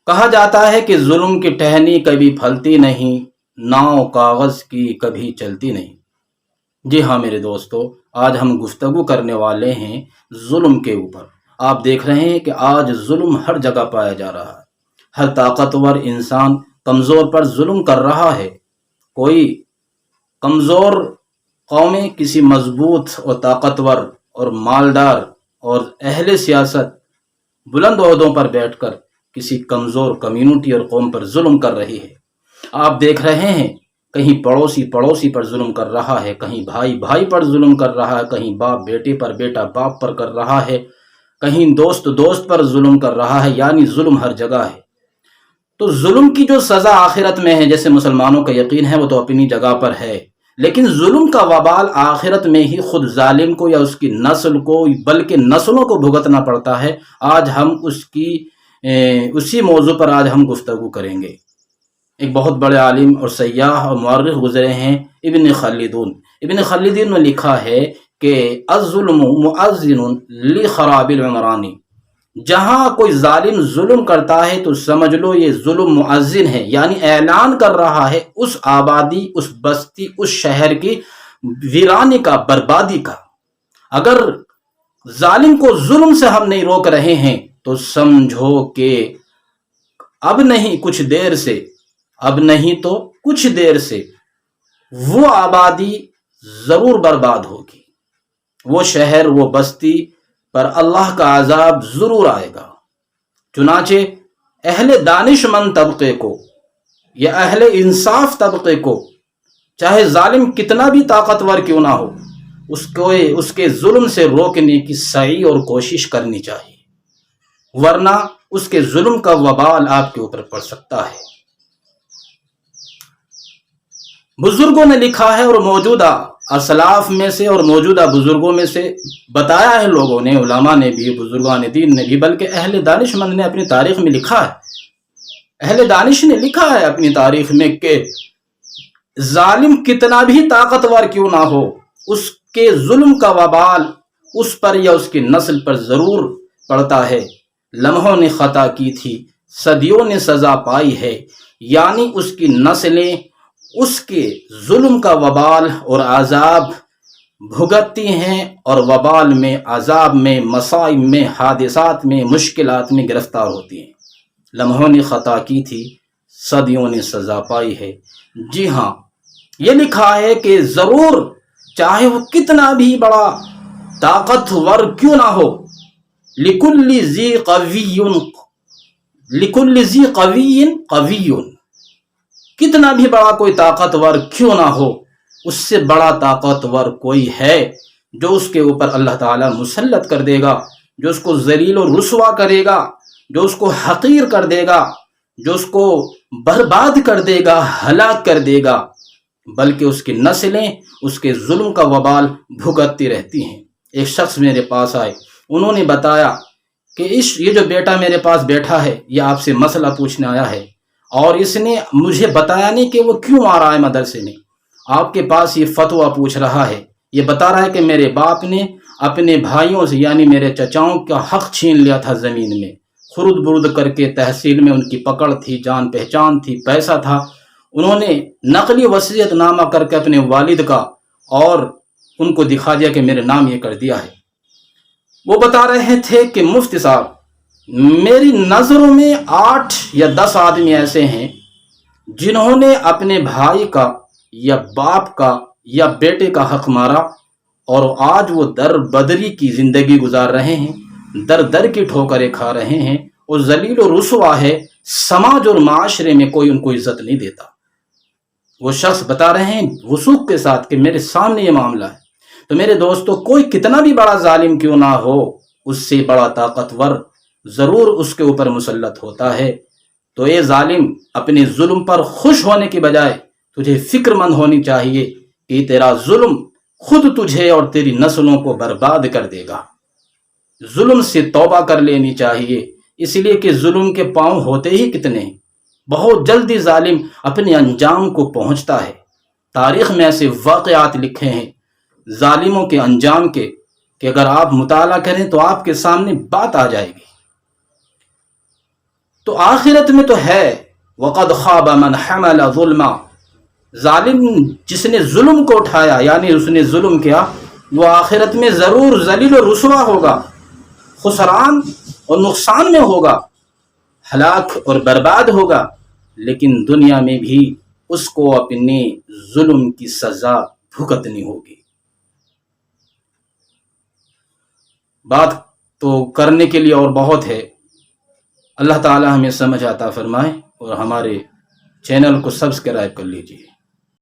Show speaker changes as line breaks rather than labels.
کہا جاتا ہے کہ ظلم کی ٹہنی کبھی پھلتی نہیں، ناؤ کاغذ کی کبھی چلتی نہیں۔ جی ہاں میرے دوستو، آج ہم گفتگو کرنے والے ہیں ظلم کے اوپر۔ آپ دیکھ رہے ہیں کہ آج ظلم ہر جگہ پایا جا رہا ہے۔ ہر طاقتور انسان کمزور پر ظلم کر رہا ہے۔ کوئی کمزور قومیں کسی مضبوط اور طاقتور اور مالدار اور اہل سیاست بلند عہدوں پر بیٹھ کر کسی کمزور کمیونٹی اور قوم پر ظلم کر رہی ہے۔ آپ دیکھ رہے ہیں کہیں پڑوسی پر ظلم کر رہا ہے، کہیں بھائی پر ظلم کر رہا ہے، کہیں باپ بیٹے پر، بیٹا باپ پر کر رہا ہے، کہیں دوست پر ظلم کر رہا ہے، یعنی ظلم ہر جگہ ہے۔ تو ظلم کی جو سزا آخرت میں ہے، جیسے مسلمانوں کا یقین ہے، وہ تو اپنی جگہ پر ہے، لیکن ظلم کا وبال آخرت میں ہی خود ظالم کو یا اس کی نسل کو بلکہ نسلوں کو بھگتنا پڑتا ہے۔ آج ہم اسی موضوع پر آج ہم گفتگو کریں گے۔ ایک بہت بڑے عالم اور سیاح اور مورخ گزرے ہیں ابن خلدون۔ ابن خلدون نے لکھا ہے کہ الظلم مؤذن لخراب العمران۔ جہاں کوئی ظالم ظلم کرتا ہے تو سمجھ لو یہ ظلم مؤذن ہے، یعنی اعلان کر رہا ہے اس آبادی، اس بستی، اس شہر کی ویرانی کا، بربادی کا۔ اگر ظالم کو ظلم سے ہم نہیں روک رہے ہیں تو سمجھو کہ اب نہیں تو کچھ دیر سے وہ آبادی ضرور برباد ہوگی، وہ شہر، وہ بستی پر اللہ کا عذاب ضرور آئے گا۔ چنانچہ اہل دانش مند طبقے کو یا اہل انصاف طبقے کو، چاہے ظالم کتنا بھی طاقتور کیوں نہ ہو، اس کے ظلم سے روکنے کی سعی اور کوشش کرنی چاہیے، ورنہ اس کے ظلم کا وبال آپ کے اوپر پڑ سکتا ہے۔ بزرگوں نے لکھا ہے اور موجودہ اسلاف میں سے اور موجودہ بزرگوں میں سے بتایا ہے، لوگوں نے، علماء نے بھی، بزرگان دین نے بھی، بلکہ اہل دانش مند نے اپنی تاریخ میں لکھا ہے، اہل دانش نے لکھا ہے اپنی تاریخ میں کہ ظالم کتنا بھی طاقتور کیوں نہ ہو، اس کے ظلم کا وبال اس پر یا اس کی نسل پر ضرور پڑتا ہے۔ لمحوں نے خطا کی تھی، صدیوں نے سزا پائی ہے، یعنی اس کی نسلیں اس کے ظلم کا وبال اور عذاب بھگتتی ہیں، اور وبال میں، عذاب میں، مصائب میں، حادثات میں، مشکلات میں گرفتار ہوتی ہیں۔ لمحوں نے خطا کی تھی، صدیوں نے سزا پائی ہے۔ جی ہاں، یہ لکھا ہے کہ ضرور چاہے وہ کتنا بھی بڑا طاقتور کیوں نہ ہو، لِكُلِّ ذِي قَوِيٍّ قَوِيٌّ، کتنا بھی بڑا کوئی طاقتور کیوں نہ ہو، اس سے بڑا طاقتور کوئی ہے جو اس کے اوپر اللہ تعالیٰ مسلط کر دے گا، جو اس کو ذلیل و رسوا کرے گا، جو اس کو حقیر کر دے گا، جو اس کو برباد کر دے گا، ہلاک کر دے گا، بلکہ اس کی نسلیں اس کے ظلم کا وبال بھگتتی رہتی ہیں۔ ایک شخص میرے پاس آئے، انہوں نے بتایا کہ یہ جو بیٹا میرے پاس بیٹھا ہے، یہ آپ سے مسئلہ پوچھنے آیا ہے، اور اس نے مجھے بتایا نہیں کہ وہ کیوں آ رہا ہے مدرسے میں، آپ کے پاس یہ فتویٰ پوچھ رہا ہے۔ یہ بتا رہا ہے کہ میرے باپ نے اپنے بھائیوں سے، یعنی میرے چچاؤں کا حق چھین لیا تھا زمین میں، خرد برد کر کے تحصیل میں ان کی پکڑ تھی، جان پہچان تھی، پیسہ تھا، انہوں نے نقلی وصیت نامہ کر کے اپنے والد کا اور ان کو دکھا دیا کہ میرے نام یہ کر دیا ہے۔ وہ بتا رہے تھے کہ مفتی صاحب، میری نظروں میں 8 یا 10 آدمی ایسے ہیں جنہوں نے اپنے بھائی کا یا باپ کا یا بیٹے کا حق مارا، اور آج وہ در بدری کی زندگی گزار رہے ہیں، در کی ٹھوکریں کھا رہے ہیں، اور ذلیل و رسوا ہے، سماج اور معاشرے میں کوئی ان کو عزت نہیں دیتا۔ وہ شخص بتا رہے ہیں وثوق کے ساتھ کہ میرے سامنے یہ معاملہ ہے۔ تو میرے دوستو، کوئی کتنا بھی بڑا ظالم کیوں نہ ہو، اس سے بڑا طاقتور ضرور اس کے اوپر مسلط ہوتا ہے۔ تو اے ظالم، اپنے ظلم پر خوش ہونے کی بجائے تجھے فکر مند ہونی چاہیے کہ تیرا ظلم خود تجھے اور تیری نسلوں کو برباد کر دے گا۔ ظلم سے توبہ کر لینی چاہیے، اس لیے کہ ظلم کے پاؤں ہوتے ہی کتنے ہیں، بہت جلدی ظالم اپنے انجام کو پہنچتا ہے۔ تاریخ میں ایسے واقعات لکھے ہیں ظالموں کے انجام کے کہ اگر آپ مطالعہ کریں تو آپ کے سامنے بات آ جائے گی۔ تو آخرت میں تو ہے وقد خاب من حمل ظلما، ظالم جس نے ظلم کو اٹھایا یعنی اس نے ظلم کیا وہ آخرت میں ضرور ذلیل و رسوا ہوگا، خسران اور نقصان میں ہوگا، ہلاک اور برباد ہوگا، لیکن دنیا میں بھی اس کو اپنے ظلم کی سزا بھگتنی ہوگی۔ بات تو کرنے کے لیے اور بہت ہے، اللہ تعالی ہمیں سمجھ عطا فرمائے، اور ہمارے چینل کو سبسکرائب کر لیجیے۔